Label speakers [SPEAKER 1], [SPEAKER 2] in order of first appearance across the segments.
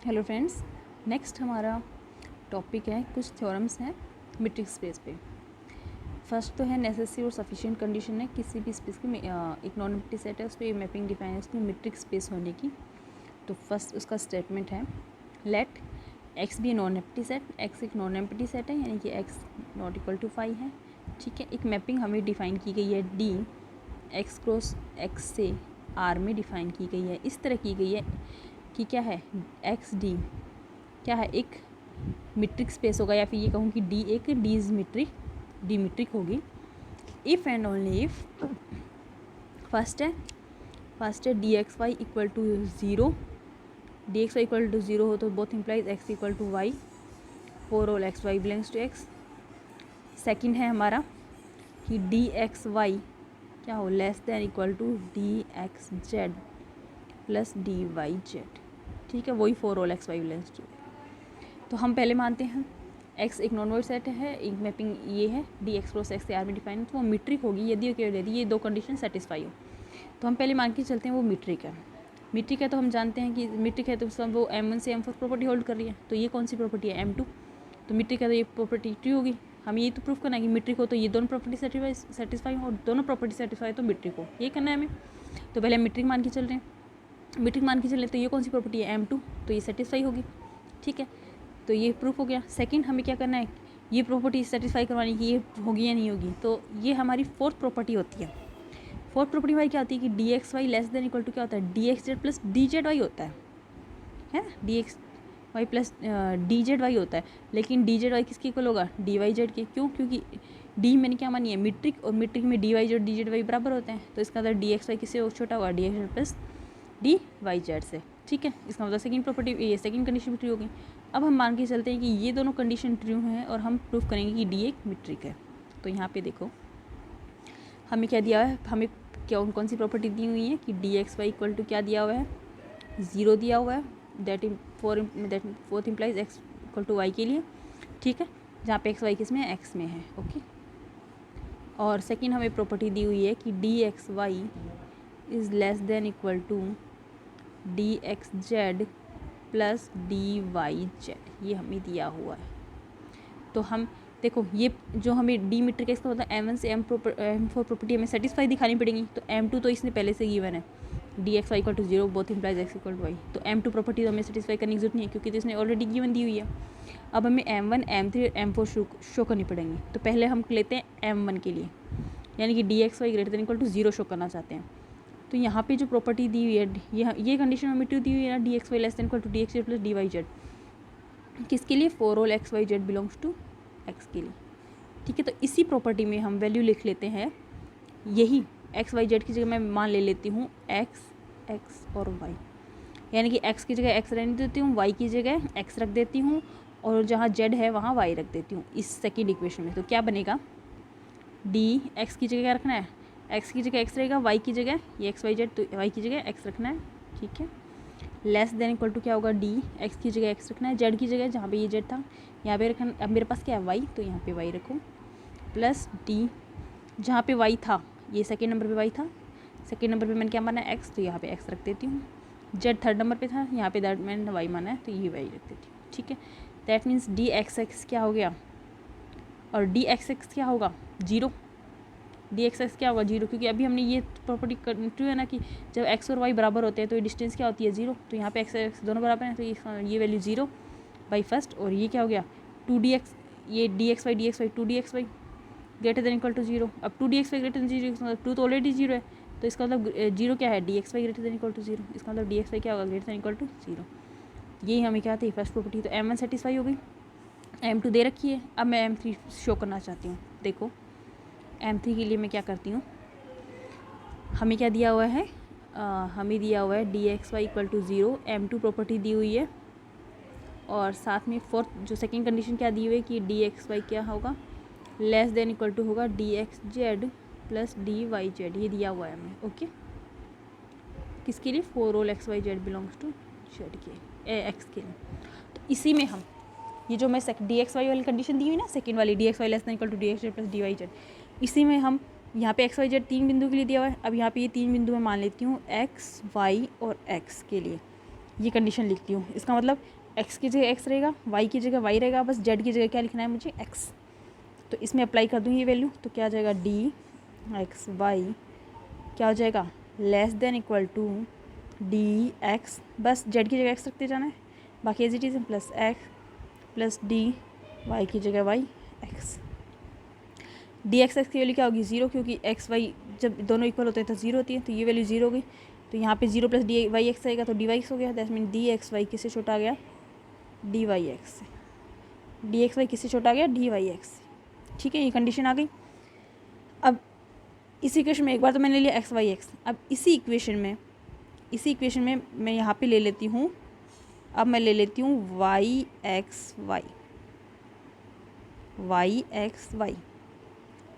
[SPEAKER 1] Hello friends, next हमारा topic है, कुछ थ्योरम्स हैं मीट्रिक स्पेस पे। फर्स्ट तो है नेसेसरी और सफिशिएंट कंडीशन है किसी भी स्पेस की। एक नॉन एम्प्टी सेट है, उस पर मैपिंग डिफाइन है उसकी मीट्रिक स्पेस होने की। तो फर्स्ट उसका स्टेटमेंट है, let X be a non empty set. X एक नॉन एम्प्टी सेट है, यानी कि एक्स नॉट इक्वल टू 5 है। ठीक है, एक मैपिंग हमें डिफाइन की गई है डी, एक्स क्रॉस एक्स से आर में डिफाइन की गई है। इस तरह की गई है कि क्या है, एक्स डी क्या है, एक मीट्रिक स्पेस होगा, या फिर ये कहूँ कि डी एक D is metric, D metric होगी if and only if first है D x Y equal to 0। D x Y equal to 0 हो तो both implies x equal to Y for all x Y belongs to X. Second है हमारा कि D x Y क्या हो, less than equal to D x Z plus D Y Z. ठीक है, वही for all x Y belongs to. तो हम पहले मानते हैं x एक नॉन वॉइड सेट है, एक मैपिंग ये है डी एक्स क्रॉस एक्स से आर में डिफाइन है, तो वो मीट्रिक होगी यदि केवल यदि ये दो कंडीशन सेटिस्फाई हो। तो हम पहले मान के चलते हैं वो मीट्रिक है। मीट्रिक है तो हम जानते हैं कि मीट्रिक है तो सब वो M1 से M4 प्रॉपर्टी होल्ड कर रही है। तो ये कौन सी प्रॉपर्टी है, M2। तो मीट्रिक है तो ये प्रॉपर्टी ट्रू होगी। हम ये तो प्रूफ करना है कि मीट्रिक हो तो ये दोनों प्रॉपर्टी सेटिस्फाई हो, और दोनों प्रॉपर्टी सेटिस्फाई तो मीट्रिक हो, ये करना है हमें। तो पहले हम मीट्रिक मान के चल रहे हैं। मीट्रिक मान के चल रहे तो ये कौन सी प्रॉपर्टी है, M2, तो ये सेटिस्फाई होगी। ठीक है, तो ये प्रूफ हो गया। सेकंड हमें क्या करना है, ये प्रॉपर्टी सेटिस्फाई करवानी कि ये होगी या नहीं होगी। तो ये हमारी फोर्थ प्रॉपर्टी होती है। फोर्थ प्रॉपर्टी हमारी क्या होती है कि D x y less than equal to क्या होता है, D x Z plus D z y होता है ना, d x Y plus D z y होता है। लेकिन डी जेड वाई किसके इक्वल होगा, डी वाई जेड के। क्यों, क्योंकि डी मैंने क्या मानी है, मीट्रिक, और मीट्रिक में d Y z d z y बराबर होते हैं। तो इसका मतलब डी एक्स वाई किससे छोटा होगा, d x Z plus D Y z से। ठीक है, इसका मतलब सेकंड प्रॉपर्टी, ये सेकंड कंडीशन भी ट्रू होगी। अब हम मान के चलते हैं कि ये दोनों कंडीशन ट्रू हैं और हम प्रूफ करेंगे कि डी एक मीट्रिक है। तो यहाँ पे देखो हमें क्या दिया है, हमें कौन सी प्रॉपर्टी दी हुई है कि D x Y equal to क्या दिया हुआ है, 0 दिया हुआ है। That fourth implies x equal to y के लिए। ठीक है, जहाँ पे एक्स वाई किस में है, एक्स में है। ओके, और सेकेंड हमें प्रॉपर्टी दी हुई है कि D x y is less than equal to D x Z plus D Y z, ये हमें दिया हुआ है। तो हम देखो ये जो हमें डी मीट्रिक है, इसका मतलब M1 से M4 प्रॉपर्टी हमें सेटिस्फाई दिखानी पड़ेगी। तो M2 तो इसने पहले से गिवन है, D x Y equal to 0 both implies x equal to y. तो M2 प्रॉपर्टी तो हमें सेटिस्फाई करने की जरूरत नहीं है, क्योंकि तो इसने ऑलरेडी गिवन दी हुई है। अब हमें M1 M3 और M4 शो करनी पड़ेंगी। तो पहले हम लेते हैं M1 के लिए, यानी कि D x y greater than equal to 0 show करना चाहते हैं। तो यहाँ पे जो प्रॉपर्टी दी हुई है, ये कंडीशन हमें ट्रू दी हुई है ना, d x y less than equal to D x Z plus D Y z, किसके लिए, for all x y z belongs to x के लिए। ठीक है, तो इसी प्रॉपर्टी में हम वैल्यू लिख लेते हैं, यही एक्स वाई जेड की जगह मैं मान ले लेती हूँ एक्स और वाई, यानी कि एक्स की जगह एक्स रहने देती हूँ, वाई की जगह एक्स रख देती हूँ, और जहाँ जेड है वहाँ वाई रख देती हूँ इस सेकेंड इक्वेशन में। तो क्या बनेगा, डी एक्स की जगह क्या रखना है, एक्स की जगह एक्स रहेगा, वाई की जगह ये एक्स वाई जेड, तो वाई की जगह एक्स रखना है। ठीक है, लेस देन इक्वल टू क्या होगा, डी एक्स की जगह एक्स रखना है, जेड की जगह जहाँ पे ये जेड था यहाँ पे रखना। अब मेरे पास क्या है, वाई, तो यहाँ पे वाई रखो, प्लस डी जहाँ पे वाई था, ये सेकेंड नंबर पे वाई था, सेकेंड नंबर पे मैंने क्या माना है, एक्स, तो यहाँ पे एक्स रख देती हूँ। जेड थर्ड नंबर पे था, यहाँ पे दैट मैंने वाई माना है, तो ये वाई रख देती हूँ। ठीक है, that means d x x क्या हो गया, और डी एक्स एक्स क्या होगा, 0। डी एक्स एक्स क्या होगा, 0, क्योंकि अभी हमने ये प्रॉपर्टी ट्रू है ना कि जब एक्स और वाई बराबर होते हैं तो ये डिस्टेंस क्या होती है, 0। तो यहाँ पे एक्स एक्स दोनों बराबर हैं, तो ये वैल्यू 0 बाई फर्स्ट, और ये क्या हो गया 2डी एक्स, ये डी एक्स वाई 2डी x y greater than equal to 0। अब 2डी एक्स वाई ग्रेटर देन 0, इसका मतलब 2 तो ऑलरेडी 0 है, तो इसका मतलब 0 क्या है, D x y greater than equal to 0, इसका मतलब डी एक्स वाई क्या होगा, ग्रेटर देन इक्वल टू 0। यही हमें क्या थी फर्स्ट प्रॉपर्टी। तो M1 सेटिस्फाई हो गई, M2 दे रखी है। अब मैं M3 शो करना चाहती हूँ। देखो M3 के लिए मैं क्या करती हूँ, हमें क्या दिया हुआ है, हमें दिया हुआ है D x Y equal to 0, M2 property दी हुई है, और साथ में फोर्थ जो सेकेंड कंडीशन क्या दी हुई है कि डी एक्स वाई क्या होगा, लेस देन इक्वल टू होगा d x Z plus D Y z, ये दिया हुआ है हमें। ओके, किसके लिए, for all x y z belongs to z के एक्स के लिए। तो इसी में हम ये जो मैं डी एक्स वाई वाली कंडीशन दी हुई ना, सेकेंड वाली d x y less than equal to D x Z plus D Y z, इसी में हम यहाँ पे एक्स वाई जेड 3 बिंदु के लिए दिया हुआ है। अब यहाँ पे ये 3 बिंदु मैं मान लेती हूँ एक्स वाई और एक्स के लिए। ये कंडीशन लिखती हूँ। इसका मतलब x की जगह x रहेगा, y की जगह y रहेगा, बस z की जगह क्या लिखना है मुझे, x। तो इसमें अप्लाई कर दूँ ये वैल्यू, तो क्या आ जाएगा, डी एक्स वाई क्या हो जाएगा, less than equal to D x, बस z की जगह x रखते जाना है, बाकी as it is, plus x plus D y की जगह y x. D x x की वैल्यू क्या होगी, जीरो, क्योंकि एक्स वाई जब दोनों इक्वल होते हैं तो जीरो होती है, तो ये वैल्यू जीरो हो गई। तो यहाँ पे zero plus D Y x आएगा तो डी वाई एक्स हो गया। That mean d x y किससे छोटा आ गया, डी वाई एक्स से। डी एक्स वाई किससे छोटा आ गया, डी वाई एक्स से। ठीक है, ये कंडीशन आ गई। अब इसी इक्वेशन में एक बार तो मैंने लिया एक्स वाई एक्स, अब इसी इक्वेशन में मैं यहाँ पे ले लेती हूँ, अब मैं ले लेती हूँ y x y, y x y.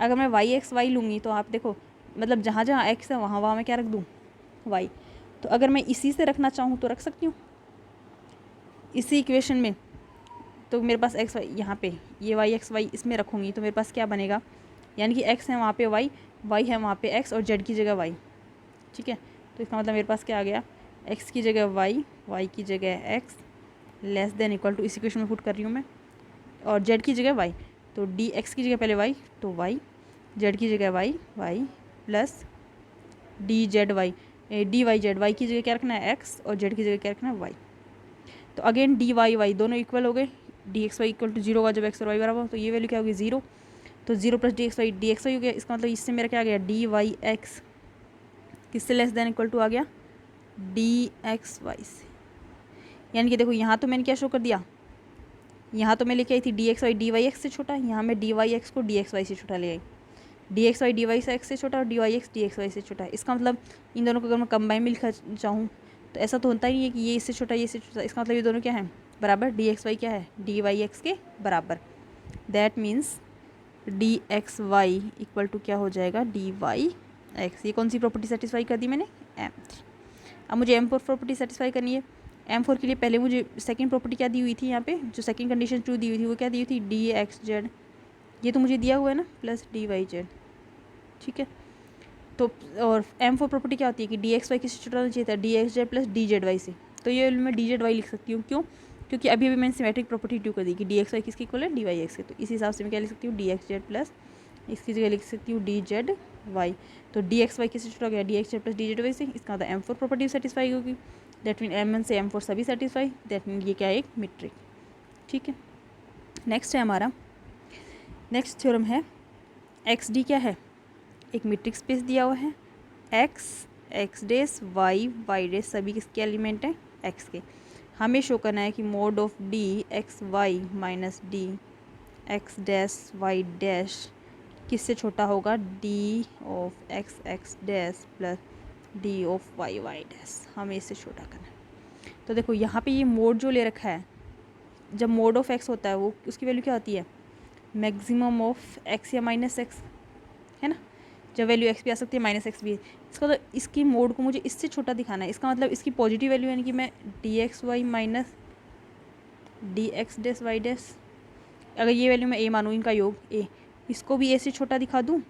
[SPEAKER 1] अगर मैं वाई एक्स वाई लूँगी तो आप देखो, मतलब जहाँ जहाँ एक्स है वहाँ वहाँ मैं क्या रख दूँ, वाई। तो अगर मैं इसी से रखना चाहूँ तो रख सकती हूँ इसी इक्वेशन में। तो मेरे पास एक्स वाई यहाँ पे, ये वाई एक्स वाई इसमें रखूँगी तो मेरे पास क्या बनेगा, यानी कि एक्स है वहाँ पे वाई, वाई है वहाँ पे एक्स और जेड की जगह वाई। ठीक है, तो इसका मतलब मेरे पास क्या आ गया, एक्स की जगह वाई, वाई की जगह x, less than equal to, इस इक्वेशन में पुट कर रही हूँ मैं, और जेड की जगह वाई। तो डी एक्स की जगह पहले वाई, तो वाई, जेड की जगह y, y plus D z y, D Y z, y की जगह क्या रखना है एक्स और जेड की जगह क्या रखना है वाई। तो अगेन डी वाई वाई दोनों इक्वल हो गए, d x Y equal to zero होगा जब एक्स और वाई बराबर हो, तो ये वैल्यू क्या होगी, जीरो। तो zero plus D x y हो गया। इसका मतलब इससे मेरा क्या आ गया, डी वाई एक्स किससे लेस देन इक्वल टू आ गया, डी एक्स वाई से। यानी कि देखो यहाँ तो मैंने क्या शो कर दिया, यहाँ तो मैं लेके आई थी डी एक्स वाई एक्स से छोटा, यहाँ मैं डी वाई एक्स को डी एक्स वाई से छोटा ले आई, डी एक्स वाई से एक्स से छोटा और d Y x d x Y से छोटा है। इसका मतलब इन दोनों को अगर मैं कंबाइन में लिखा चाहूँ तो ऐसा तो होता ही नहीं है कि ये इससे छोटा ये इससे छोटा, इसका मतलब ये दोनों क्या है, बराबर, डी एक्स वाई क्या है, डी वाई एक्स के बराबर। That means d x Y equal to क्या हो जाएगा, डी वाई एक्स। ये कौन सी प्रॉपर्टी सेटिस्फाई कर दी मैंने, M3। अब मुझे M4 प्रॉपर्टी सेटिस्फाई करनी है। M4 के लिए पहले मुझे सेकंड प्रॉपर्टी क्या दी हुई थी, यहाँ पे जो सेकंड कंडीशन ट्रू दी हुई थी वो क्या दी हुई थी, डी एक्स जेड, ये तो मुझे दिया हुआ है ना, प्लस डी वाई जेड। ठीक है, तो और M4 प्रॉपर्टी क्या होती है कि डी एक्स वाई किससे छोटा होना चाहिए था, D x Z plus D z y से। तो ये मैं डी जेड वाई लिख सकती हूँ, क्यों, क्योंकि अभी मैंने सिमेट्रिक प्रॉपर्टी ट्रू कर दी कि डी एक्स वाई किसकी इक्वल है, डी वाई एक्स के। तो इस हिसाब से मैं क्या लिख सकती हूँ, डी एक्स जेड प्लस इसकी जगह लिख सकती हूँ डी जेड वाई। तो डी एक्स वाई किससे छोटा हो गया, D x Z plus D z y से। इसका मतलब M4 प्रॉपर्टी सेटिस्फाई होगी, दैट मीन M1 से M4 सभी सेटिस्फाई, दैट मीन ये क्या है, एक मैट्रिक। ठीक है, नेक्स्ट है हमारा, नेक्स्ट थ्योरम है एक्स डी क्या है, एक मैट्रिक स्पेस दिया हुआ है, एक्स एक्स डेस वाई वाई डेस सभी किसके एलिमेंट हैं, एक्स के। हमें शो करना है कि mod of d x Y minus D x dash Y dash किससे छोटा होगा, d of x dash plus d of y Y dash, हमें इससे छोटा करना है। तो देखो यहाँ पे ये मोड जो ले रखा है, जब मोड ऑफ एक्स होता है वो उसकी वैल्यू क्या होती है, मैक्सिमम ऑफ एक्स या माइनस एक्स, है ना। जब वैल्यू एक्स भी आ सकती है माइनस एक्स भी है। इसका तो इसकी मोड को मुझे इससे छोटा दिखाना है, इसका मतलब इसकी पॉजिटिव वैल्यू यानी कि मैं d x Y minus D x dash Y dash, अगर ये वैल्यू मैं ए मानूँ, इनका योग ए, इसको भी ए से छोटा दिखा दूँ,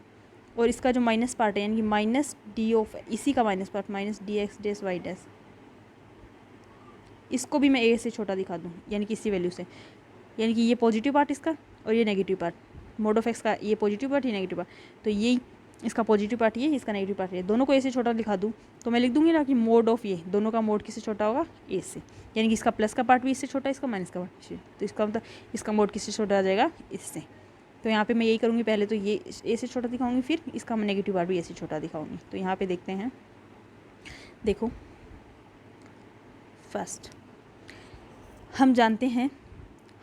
[SPEAKER 1] और इसका जो माइनस पार्ट है यानी कि माइनस डी ऑफ इसी का minus part minus D x dash Y dash, इसको भी मैं ए से छोटा दिखा दूँ, यानी कि इसी वैल्यू से, यानी कि ये पॉजिटिव पार्ट इसका और ये negative part, mode of x का ये पॉजिटिव पार्ट, ये नेगेटिव पार्ट, तो ये इसका पॉजिटिव पार्ट ये, इसका नेगेटिव पार्ट ये, दोनों को ए से छोटा दिखा दूँ तो मैं लिख दूँगी ना कि मोड ऑफ ये दोनों का मोड किससे छोटा होगा, ए से, यानी कि इसका प्लस का पार्ट भी इससे छोटा है, इसका माइनस का पार्ट, तो इसका मतलब इसका मोड किससे छोटा आ जाएगा, इससे। तो यहाँ पे मैं यही करूँगी, पहले तो ये ए से छोटा दिखाऊंगी, फिर इसका मैं नेगेटिव पार्ट भी ए से छोटा दिखाऊंगी। तो यहाँ पे देखते हैं, देखो फर्स्ट हम जानते हैं,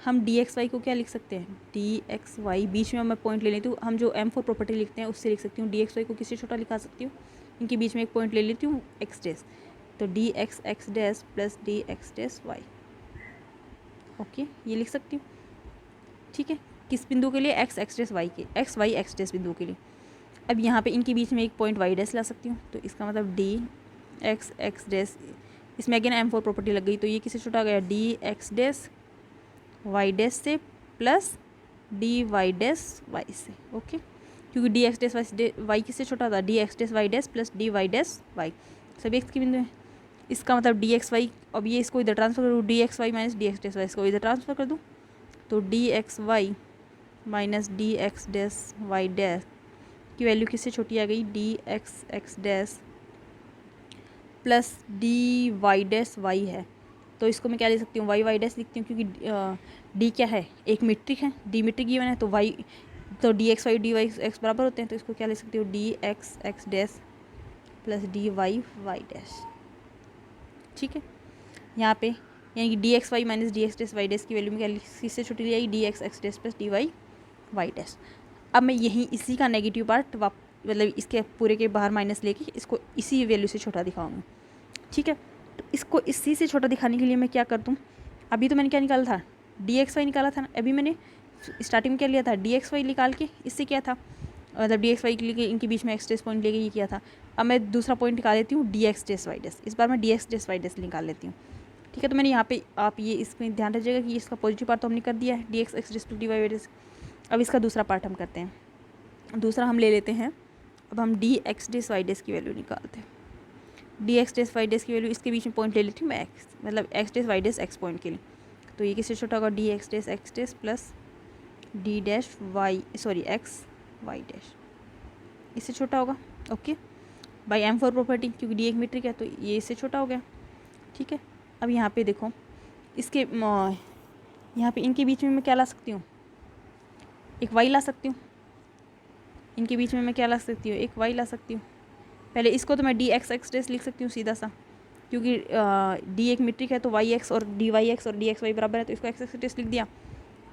[SPEAKER 1] हम डी एक्स वाई को क्या लिख सकते हैं, डी एक्स वाई, बीच में मैं पॉइंट ले लेती हूँ, हम जो M4 प्रॉपर्टी लिखते हैं उससे लिख सकती हूँ, डी एक्स वाई को किससे छोटा लिखा सकती हूँ, इनके बीच में एक पॉइंट ले लेती हूँ एक्स डैश, तो D x x dash plus D x dash y, okay ये लिख सकती हूँ। ठीक है, किस बिंदु के लिए, एक्स एक्स डैश वाई के, एक्स वाई एक्स डैश बिंदु के लिए। अब यहाँ पे इनके बीच में एक पॉइंट वाई डैश ला सकती हूँ, तो इसका मतलब डी एक्स एक्स डैश, इसमें अगेन M4 प्रॉपर्टी लग गई, तो ये किससे छोटा आ गया, D x dash Y dash से plus D Y dash Y से, ओके, क्योंकि डी एक्स डैश वाई किससे छोटा था, D x dash Y dash plus D Y dash Y, सभी एक्स की बिंदु है। इसका मतलब डी एक्स वाई, अब ये इसको इधर ट्रांसफर करूँ, d x Y minus D x dash y, इसको इधर ट्रांसफर कर दूँ तो D x Y minus D x dash Y dash की वैल्यू किससे छोटी आ गई, d x x dash plus D Y dash y है, तो इसको मैं क्या लिख सकती हूँ, वाई वाई डैश लिखती हूँ, क्योंकि डी क्या है, एक मीट्रिक है, डी मीट्रिक गिवन है, तो वाई तो D x Y D Y x बराबर होते हैं, तो इसको क्या लिख सकती हूँ, D x x dash plus D Y Y dash. ठीक है, यहाँ पे यानी कि D x Y minus D x dash Y dash की वैल्यू में क्या किससे छोटी ली आई, D x x dash plus D Y Y dash. अब मैं यहीं इसी का नेगेटिव पार्ट मतलब इसके पूरे के बाहर माइनस लेके इसको इसी वैल्यू से छोटा दिखाऊंगी। ठीक है, तो इसको इसी से छोटा दिखाने के लिए मैं क्या कर दूँ, अभी तो मैंने क्या निकाला था, डी एक्स वाई निकाला था ना, अभी मैंने स्टार्टिंग में क्या लिया था, डी एक्स वाई निकाल के इससे क्या था, मतलब डी एक्स वाई के लिए इनके बीच में एक्स डैश पॉइंट लेके ये किया था। अब मैं दूसरा पॉइंट निकाल लेती हूँ, D x dash Y dash, इस बार मैं d x dash Y dash निकाल लेती हूँ। ठीक है, तो मैंने यहाँ पे आप ये इसमें ध्यान रखिएगा कि इसका पॉजिटिव पार्ट तो हमने कर दिया है, D x x dash plus D Y Y dash. अब इसका दूसरा पार्ट हम करते हैं, दूसरा हम ले लेते हैं, अब हम d x dash Y dash की वैल्यू निकालते हैं, d x dash Y dash की वैल्यू इसके बीच में पॉइंट ले लेती हूँ मैं एक्स, मतलब x dash Y dash x point के लिए, तो ये किससे छोटा होगा, d x dash plus D dash y sorry x Y dash, इससे छोटा होगा। Okay, by M for property, क्योंकि डी एक मीट्रिक है तो ये इससे छोटा हो गया। ठीक है, अब यहाँ पे देखो इसके यहाँ पे इनके बीच में मैं क्या ला सकती हूँ, एक वाई ला सकती हूँ, इनके बीच में मैं क्या ला सकती हूँ, एक वाई ला सकती हूँ। पहले इसको तो मैं डी एक्स एक्स डैश लिख सकती हूँ सीधा सा, क्योंकि डी एक मीट्रिक है तो वाई एक्स और डी वाई एक्स और डी एक्स वाई बराबर है, तो इसको एक्स एक्स डैश लिख दिया।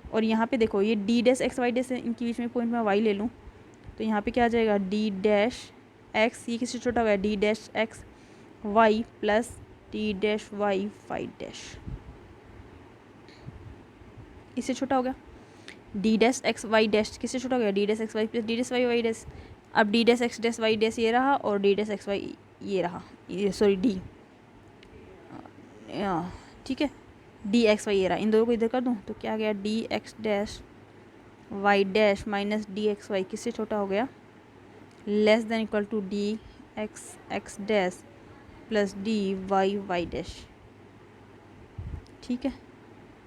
[SPEAKER 1] और यहाँ पे देखो ये d dash x Y dash है, इनके बीच में पॉइंट मैं वाई ले लूँ तो यहाँ पे क्या आ जाएगा, डी डैश एक्स, ये किससे छोटा हो गया, D dash x Y plus D dash Y Y dash, इससे छोटा हो गया। D dash x Y dash किससे छोटा हो गया, D dash x Y plus D dash Y Y dash. अब D dash X dash Y dash ये रहा और डी डैश एक्स वाई ये रहा, ये सॉरी डी, ठीक है, डी एक्स वाई ये रहा, इन दोनों को इधर कर दूँ तो क्या आ गया, D x dash Y dash minus D x y किससे छोटा हो गया, less than equal to D x x dash plus D Y Y dash. ठीक है,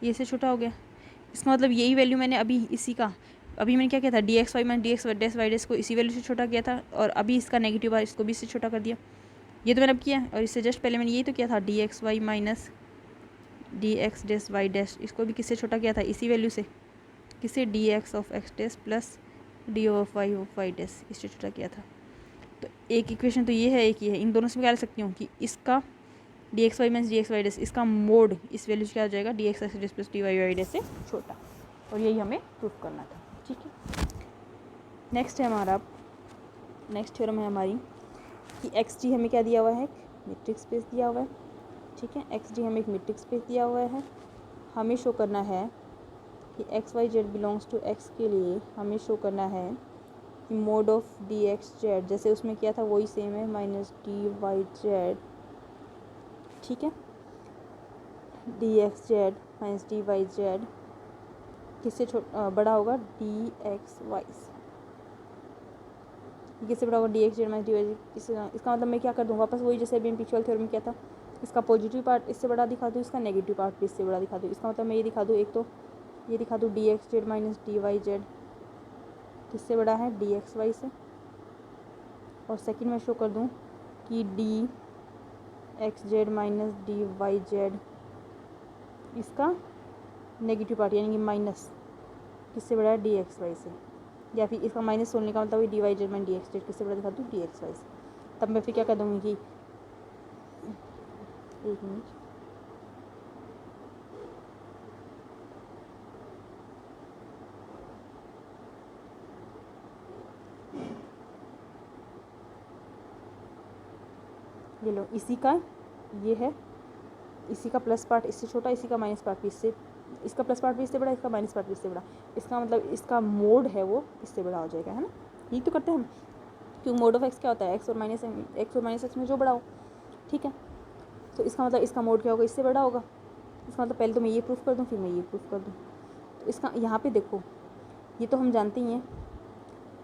[SPEAKER 1] ये से छोटा हो गया, इसका मतलब यही वैल्यू मैंने अभी इसी का, अभी मैंने क्या किया था, D x Y minus D x dash Y dash को इसी वैल्यू से छोटा किया था, और अभी इसका नेगेटिव है इसको भी इससे छोटा कर दिया, ये तो मैंने अब किया। और इससे जस्ट पहले मैंने यही तो किया था, D x Y minus D x dash Y dash, इसको भी किससे छोटा किया था, इसी वैल्यू से, किसे, d x of x dash plus d of y dash, इससे छोटा किया था। तो एक इक्वेशन तो ये है, एक ये है, इन दोनों से मैं क्या ले सकती हूँ कि इसका d x Y minus D x Y dash, इसका मोड इस वैल्यू से क्या हो जाएगा, D x x dash plus D Y Y dash से छोटा, और यही हमें प्रूफ करना था। ठीक है, नेक्स्ट है हमारा, नेक्स्ट थ्योरम है हमारी कि एक्स डी हमें क्या दिया हुआ है, मीट्रिक स्पेस दिया हुआ है। ठीक है, एक्स डी हमें एक मीट्रिक स्पेस दिया हुआ है, हमें शो करना है कि x y z belongs to x के लिए हमें शो करना है कि mod of d x z, जैसे उसमें किया था वही सेम है, माइनस डी वाई जेड। ठीक है, D x Z minus D Y z किससे बड़ा होगा, डी एक्स वाई से, किससे बड़ा होगा, d x Z minus D Y z. इसका मतलब मैं क्या कर दूँ, वापस वही जैसे अभी हम पिछले थ्योरम में किया था, इसका पॉजिटिव पार्ट इससे बड़ा दिखा दूँ, इसका नेगेटिव पार्ट भी इससे बड़ा दिखा दूँ। इसका मतलब मैं ये दिखा दूँ, एक तो ये दिखा दूँ d x Z minus D Y z किससे बड़ा है, डी एक्स वाई से, और सेकंड में शो कर दूँ कि D x Z minus D Y z इसका नेगेटिव पार्ट यानी कि माइनस किससे बड़ा है, डी एक्स वाई से, या फिर इसका माइनस सोलने का मतलब d Y Z minus D x z किससे बड़ा दिखा दूँ, डी एक्स वाई से। तब मैं फिर क्या कर दूँगी कि एक मिनट, ये लो, इसी का ये है, इसी का प्लस पार्ट इससे छोटा, इसी का माइनस पार्ट भी इससे, इसका प्लस पार्ट भी इससे बड़ा, इसका माइनस पार्ट भी इससे बड़ा, इसका मतलब इसका मोड है वो इससे बड़ा हो जाएगा, है ना। यही तो करते हैं हम, क्योंकि मोड ऑफ एक्स क्या होता है, एक्स और माइनस एक्स में जो बड़ा हो। ठीक है, तो इसका मतलब इसका मोड क्या होगा, इससे बड़ा होगा। इसका मतलब पहले तो मैं ये प्रूफ कर दूँ, फिर मैं ये प्रूफ कर दूँ। तो इसका यहाँ पे देखो, ये तो हम जानते ही हैं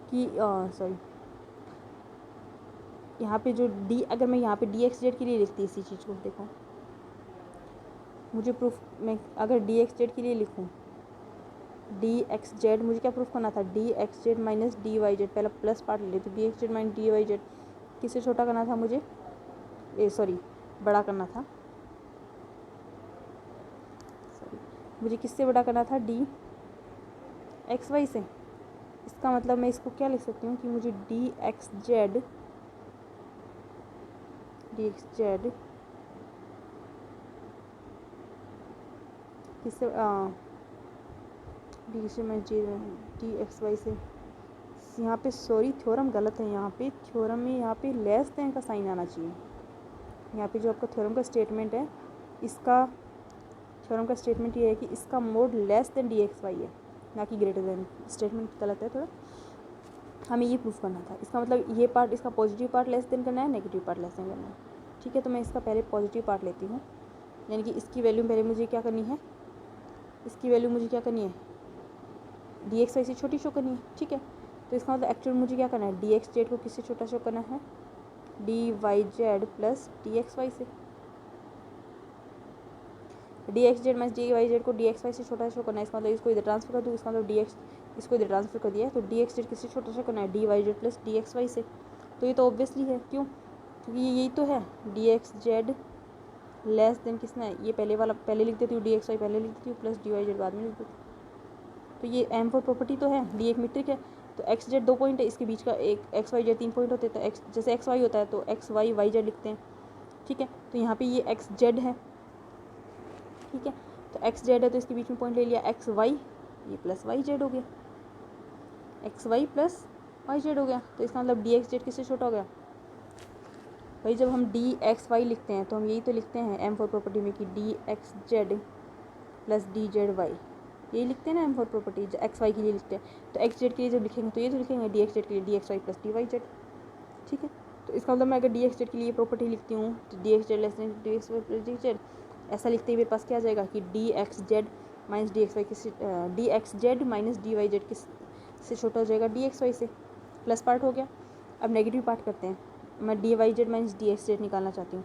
[SPEAKER 1] कि सॉरी यहाँ पे जो डी, अगर मैं यहाँ पे डी एक्स जेड के लिए लिखती इसी चीज़ को, देखो मुझे प्रूफ, मैं अगर डी एक्स जेड के लिए लिखूँ, डी एक्स जेड मुझे क्या प्रूफ करना था, D x Z minus D Y z, पहला प्लस पार्ट ले तो D x Z minus D Y z किससे छोटा करना था मुझे, बड़ा करना था, मुझे किससे बड़ा करना था, डी एक्स वाई से। इसका मतलब मैं इसको क्या लिख सकती हूँ कि मुझे डी एक्स जेड किससे डी एक्स वाई से, यहाँ पे सॉरी थ्योरम गलत है, यहाँ पे थ्योरम में यहाँ पे लेस देन का साइन आना चाहिए। यहाँ पे जो आपका थ्योरम का स्टेटमेंट है, इसका थ्योरम का स्टेटमेंट ये है कि इसका mod less than D x y है, ना कि ग्रेटर देन। स्टेटमेंट गलत है थोड़ा, हमें ये प्रूफ करना था। इसका मतलब ये पार्ट, इसका पॉजिटिव पार्ट लेस देन करना है, नेगेटिव पार्ट लेस देन करना है। ठीक है, तो मैं इसका पहले पॉजिटिव पार्ट लेती हूँ, यानी कि इसकी वैल्यू पहले मुझे क्या करनी है, इसकी वैल्यू मुझे क्या करनी है, डी एक्स वाई से छोटी शो करनी है। ठीक है, तो इसका मतलब एक्चुअल मुझे क्या करना है, डी एक्स जेड को किससे छोटा शो करना है, D Y Z plus D x Y से। D x Z minus D Y Z को डी एक्स वाई से छोटा शो करना है, इसका मतलब इसको इधर ट्रांसफर कर दूँ, इसका मतलब डी एक्स, इसको इधर ट्रांसफर कर दिया है, तो डी एक्स जेड किससे छोटा शो करना है, D Y Z plus D x Y से। तो ये तो ऑब्वियसली है, क्यों, क्योंकि यही तो है, D x Z less then Kisna है, ये पहले वाला पहले लिख देती हूँ, डी एक्स वाई पहले लिख देती हूँ, प्लस डी वाई जेड बाद में लिख देती हूँ। तो ये एम फोर प्रॉपर्टी तो है, डी एक मीट्रिक है, तो एक्स जेड 2 पॉइंट है, इसके बीच का एक एक्स वाई जेड 3 पॉइंट होते हैं, तो एक्स जैसे एक्स वाई होता है तो एक्स वाई वाई जेड लिखते हैं। ठीक है, तो यहाँ पे ये एक्स जेड है। ठीक है, तो एक्स जेड है तो इसके बीच में पॉइंट ले लिया, एक्स वाई, ये प्लस वाई जेड हो गया, x Y plus y z हो गया। तो इसका मतलब डी एक्स जेड किससे छोटा हो गया भाई, जब हम डी एक्स वाई लिखते हैं तो हम यही तो लिखते हैं एम फोर प्रॉपर्टी में कि D x Z plus D z y, यही लिखते हैं ना M four property, x y के लिए लिखते हैं। तो एक्स जेड के लिए जब लिखेंगे तो ये तो लिखेंगे डी एक्स जेड के लिए d x Y plus D Y Z. ठीक है, तो इसका मतलब मैं अगर डी एक्स जेड के लिए प्रॉपर्टी लिखती हूँ तो D x Z less than D x Y plus D Z, ऐसा लिखते ही मेरे पास क्या आ जाएगा कि D x Z minus D x Y किस, D x Z minus D Y Z किस से छोटा हो जाएगा, डी एक्स वाई से। प्लस पार्ट हो गया, अब नेगेटिव पार्ट करते हैं। मैं D Y Z minus D x Z निकालना चाहती हूँ,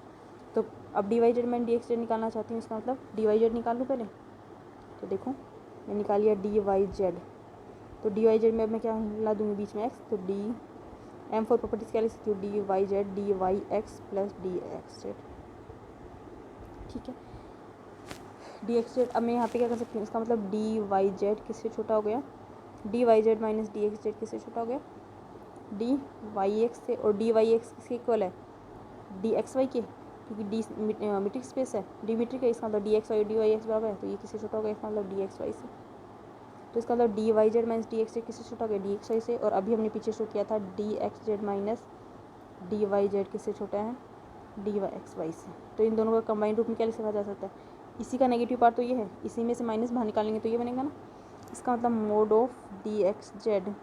[SPEAKER 1] तो अब D Y Z minus D x Z निकालना चाहती हूँ, इसका मतलब डी वाई जेड निकाल लूँ पहले। तो देखो मैं निकाल लिया डी वाई जेड, तो डी वाई जेड में अब मैं क्या ला दूँगी बीच में एक्स, तो डी एम फोर प्रॉपर्टीज क्या लिख सकती हूँ, d Y z d Y x plus D x z. ठीक है, डी एक्स जेड, अब मैं यहाँ पे क्या कर सकती हूँ, इसका मतलब डी वाई जेड किससे छोटा हो गया, d Y Z minus D x z किससे छोटा हो गया, डी वाई एक्स से। और डी वाई एक्स किसके इक्वल है, डी एक्स वाई के, क्योंकि डी मीट्रिक स्पेस है, डी मीट्रिक है, इसका मतलब D x Y D Y x बराबर है, तो ये किससे छोटा हो गया, इसका मतलब डी एक्स वाई से। तो इसका मतलब d Y Z minus D x z किससे छोटा हो गया, डी एक्स वाई से। और अभी हमने पीछे शो किया था D x Z minus D Y z किससे छोटा है, डी वाई एक्स वाई से। तो इन दोनों का कंबाइंड रूप में क्या लिखा जा सकता है, इसी का नेगेटिव पार्ट तो ये है, इसी में से माइनस बाहर निकालेंगे तो ये बनेगा ना। इसका मतलब mod of d x Z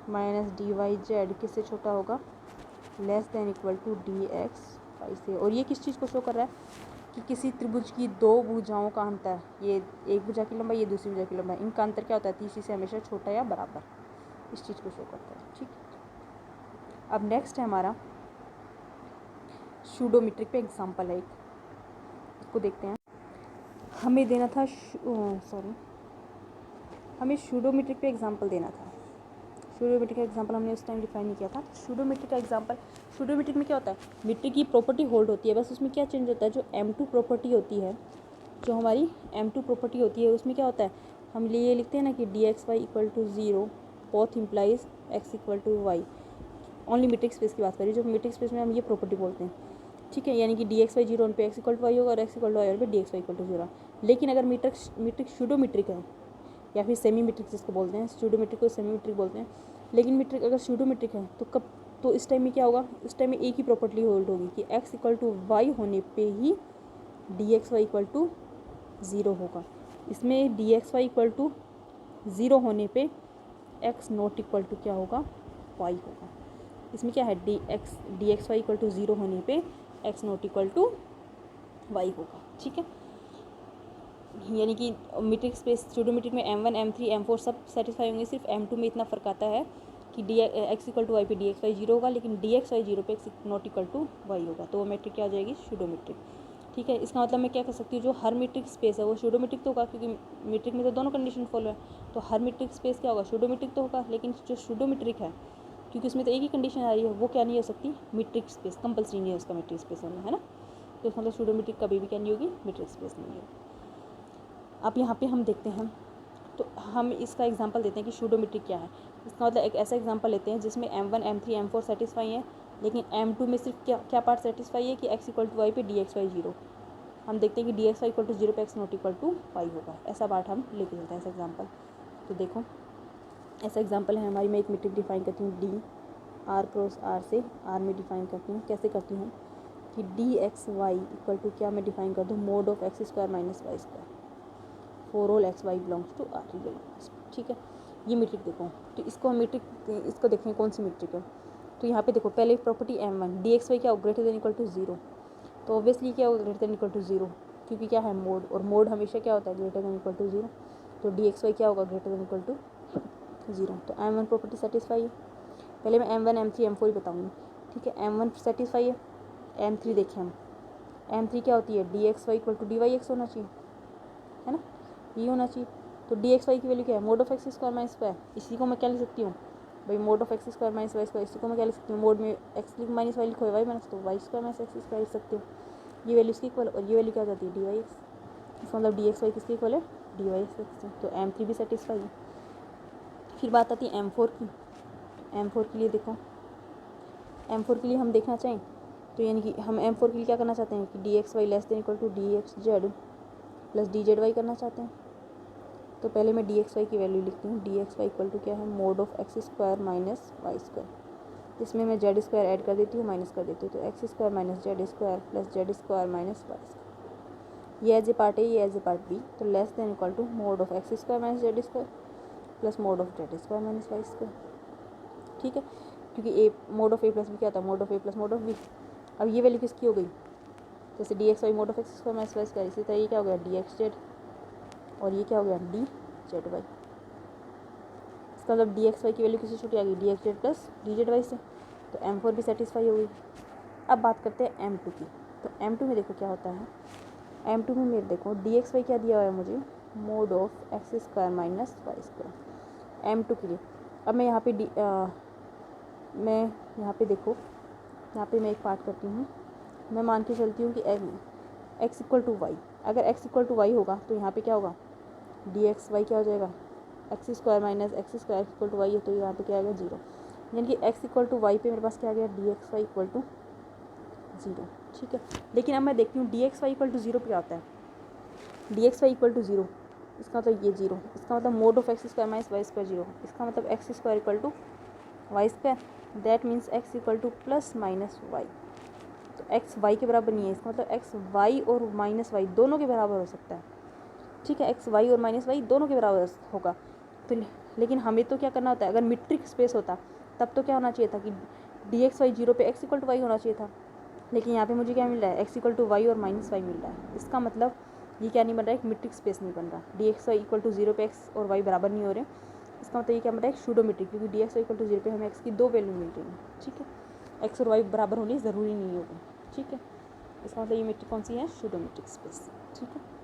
[SPEAKER 1] minus D Y z किससे छोटा होगा, less than equal to D x Y से। और ये किस चीज़ को शो कर रहा है कि किसी त्रिभुज की दो भुजाओं का अंतर, ये एक भुजा की लंबाई, ये दूसरी भुजा की लंबाई, इनका अंतर क्या होता है, तीसरी से हमेशा छोटा या बराबर, इस चीज़ को शो करता है। ठीक, अब नेक्स्ट है हमारा शूडोमीट्रिक पे एग्जाम्पल है एक, इसको देखते हैं। हमें देना था हमें शूडोमीट्रिक पे एग्जाम्पल देना था। शूडोमीट्रिक का एग्जाम्पल हमने उस टाइम डिफाइन नहीं किया था। शूडोमीट्रिक का एग्जाम्पल, शूडोमीट्रिक में क्या होता है, मीट्रिक की प्रॉपर्टी होल्ड होती है, बस उसमें क्या चेंज होता है, जो M2 प्रॉपर्टी होती है, जो हमारी M2 प्रॉपर्टी होती है, उसमें क्या होता है, हम ये लिखते हैं ना कि D x Y equal to 0 both implies x equal to y. Only metric space की बात करें, जो मीट्रिक स्पेस में हम ये प्रॉपर्टी बोलते हैं। ठीक है, यानी कि डी एक्स वाई 0 पे एक्स इक्वल टू वाई होगा और एक्स इक्वल टू वाई पे d x Y equal to 0। लेकिन अगर मीट्रिक शूडोमीट्रिक है या फिर सेमी मीट्रिक जिसको बोलते हैं, शूडोमीट्रिक को सेमी मीट्रिक बोलते हैं, लेकिन मीट्रिक अगर शूडोमीट्रिक है तो कब, तो इस टाइम में क्या होगा, इस टाइम में एक ही प्रॉपर्टी होल्ड होगी कि एक्स इक्वल टू वाई होने पे ही D x Y equal to 0 होगा। इसमें D x Y equal to 0 होने पे एक्स नॉट इक्वल टू क्या होगा, वाई होगा। इसमें क्या है, D x Y equal to 0 होने पे x not equal to y होगा। ठीक है, यानी कि मीट्रिक स्पेस शूडोमीट्रिक में M1 M3 M4 सब सेटिस्फाई होंगे, सिर्फ M2 में इतना फ़र्क आता है कि D x equal to y पे डी एक्स वाई जीरो होगा, लेकिन डी एक्स वाई जीरो पे x not equal to y होगा, तो वो मैट्रिक क्या आ जाएगी, सूडोमेट्रिक। ठीक है, इसका मतलब मैं क्या कर सकती हूँ, जो हर मीट्रिक स्पेस है वो सूडोमेट्रिक तो होगा, क्योंकि मीट्रिक में तो दोनों कंडीशन फॉलो है, तो हर मीट्रिक स्पेस क्या होगा, सूडोमेट्रिक तो होगा। लेकिन जो सूडोमेट्रिक है, क्योंकि उसमें तो एक ही कंडीशन आ रही है, वो क्या नहीं हो सकती, मीट्रिक स्पेस, कंपल्सरी नहीं है उसका मीट्रिक स्पेस होना, है ना। तो इसका मतलब सूडोमेट्रिक कभी भी क्या नहीं होगी, मीट्रिक स्पेस नहीं होगी। अब यहाँ पे हम देखते हैं, तो हम इसका एग्जांपल देते हैं कि सूडोमेट्रिक क्या है। इसका मतलब एक ऐसा एग्जांपल लेते हैं जिसमें m1 m3 m4 सेटिस्फाई है, लेकिन m2 में सिर्फ क्या पार्ट सेटिस्फाई है कि x इक्वल टू वाई पे डी एक्स वाई जीरो। हम देखते हैं कि D x Y equal to zero पे x not equal to y होगा, ऐसा पार्ट हम लेके चलते हैं ऐसा एग्जाम्पल। तो देखो ऐसा एग्जाम्पल है हमारी, मैं एक मीट्रिक डिफाइन करती हूँ डी आर क्रॉस आर से आर में डिफाइन करती हूँ। कैसे करती हूँ कि D x Y equal to क्या मैं डिफाइन कर दूँ, mod of x square minus y square for all x Y belongs to R real numbers. ठीक है, ये मीट्रिक देखो, तो इसको हम मीट्रिक, इसको देखें कौन सी मीट्रिक है। तो यहाँ पे देखो पहले property m1 D x Y क्या हो, greater than equal to zero. तो ऑब्वियसली क्या होगा, greater than equal to zero, क्योंकि क्या है मोड, और मोड हमेशा क्या होता है, greater than equal to zero. तो डी एक्स वाई क्या होगा, greater than equal to zero. तो m1 प्रॉपर्टी सेटिस्फाई है। पहले मैं m1 m3 m4 ही बताऊँगी। ठीक है, m1 सेटिस्फाई है, m3 देखें हम, m3 क्या होती है, D x Y equal to d Y x होना चाहिए, है ना, ये होना चाहिए। तो डी एक्स वाई की वैल्यू क्या है, mod of x square minus square. इसी को मैं क्या लिख सकती हूँ भाई, mod of x square minus y square. इसी को मैं क्या लिख सकती हूँ, मोड में एक्स लिख माइनस वाई लिखो, वाई माइनस, तो y square minus x square लिख सकती हूँ। ये वैल्यू इसकी इक्वल, और ये वैल्यू क्या हो जाती है, डी वाई एक्स। इसका मतलब डी एक्स वाई किसकी इक्वल है, डी वाई एक्स। तो m3 भी सेटिस्फाई है। फिर बात आती है m4 की। m4 के लिए देखो, m4 के लिए हम देखना चाहें तो यानी कि हम m4 के लिए क्या करना चाहते हैं कि D x y less than equal to D x Z plus D z y करना चाहते हैं। तो पहले मैं डी एक्स वाई की वैल्यू लिखती हूँ, D x Y equal to क्या है, mod of x square minus y square. इसमें मैं जेड स्क्वायर ऐड कर देती हूँ, माइनस कर देती हूँ, तो x square minus z square plus z square minus y square. ये एज ए पार्ट है, ये एज ए पार्ट बी। तो less than equal to mod of x square minus z square plus mod of z square minus y square. ठीक है, क्योंकि a mod of a plus b क्या होता है, mod of a plus mod of b. अब ये value किसकी हो गई, जैसे d x y mod of x square minus y square, इसी तरह ये क्या हो गया, डी एक्स जेड, और ये क्या हो गया, डी जेड वाई। इसका मतलब डी एक्स वाई की वैल्यू किससे छूटी आ गई, d x Z plus D z y से। तो m4 भी सेटिस्फाई हो गई। अब बात करते हैं m2 की। तो m2 में देखो क्या होता है, m2 में मेरे देखो डी एक्स वाई क्या दिया हुआ है मुझे, mod of x square minus y square m2 के लिए। अब मैं यहाँ पे मैं यहाँ पे देखो, यहाँ पे मैं एक पार्ट करती हूँ, मैं मान के चलती हूँ कि एक्स इक्वल टू वाई। अगर एक्स इक्वल टू वाई होगा तो यहाँ पे क्या होगा, डी एक्स वाई क्या हो जाएगा, x square minus x square equal to y है, तो यहाँ पे क्या आ गया, जीरो। यानी कि एक्स इक्वल टू वाई पे मेरे पास क्या आ गया, D x Y equal to zero. ठीक है, लेकिन अब मैं देखती हूँ D x Y equal to zero पे क्या होता है, D x Y equal to zero, इसका मतलब ये जीरो, इसका मतलब mod of x square minus y square zero, इसका मतलब x square equal to y square, that means x equal to plus minus y. तो एक्स वाई के बराबर नहीं है, इसका मतलब एक्स वाई और माइनस वाई दोनों के बराबर हो सकता है। ठीक है, एक्स वाई और माइनस वाई दोनों के बराबर होगा। तो लेकिन हमें तो क्या करना होता है, अगर मीट्रिक स्पेस होता तब तो क्या होना चाहिए था कि डी एक्स वाई जीरो पे एक्स इक्वल टू वाई होना चाहिए था। लेकिन यहाँ पे मुझे क्या मिल रहा है, एक्स इक्वल टू वाई और माइनस वाई मिल रहा है। इसका मतलब ये क्या नहीं बन रहा है, एक मीट्रिक स्पेस नहीं बन रहा, d x Y equal to zero पे एक्स और वाई बराबर नहीं हो रहे। इसका मतलब ये क्या बन रहा है, एक सूडोमेट्रिक, क्योंकि D x Y equal to zero पे हमें एक्स की दो वैल्यू मिल रही है। ठीक है, एक्स और वाई बराबर होनी ज़रूरी नहीं होगी। ठीक है, इसका मतलब ये मीट्रिक कौन सी है, सूडोमेट्रिक स्पेस। ठीक है।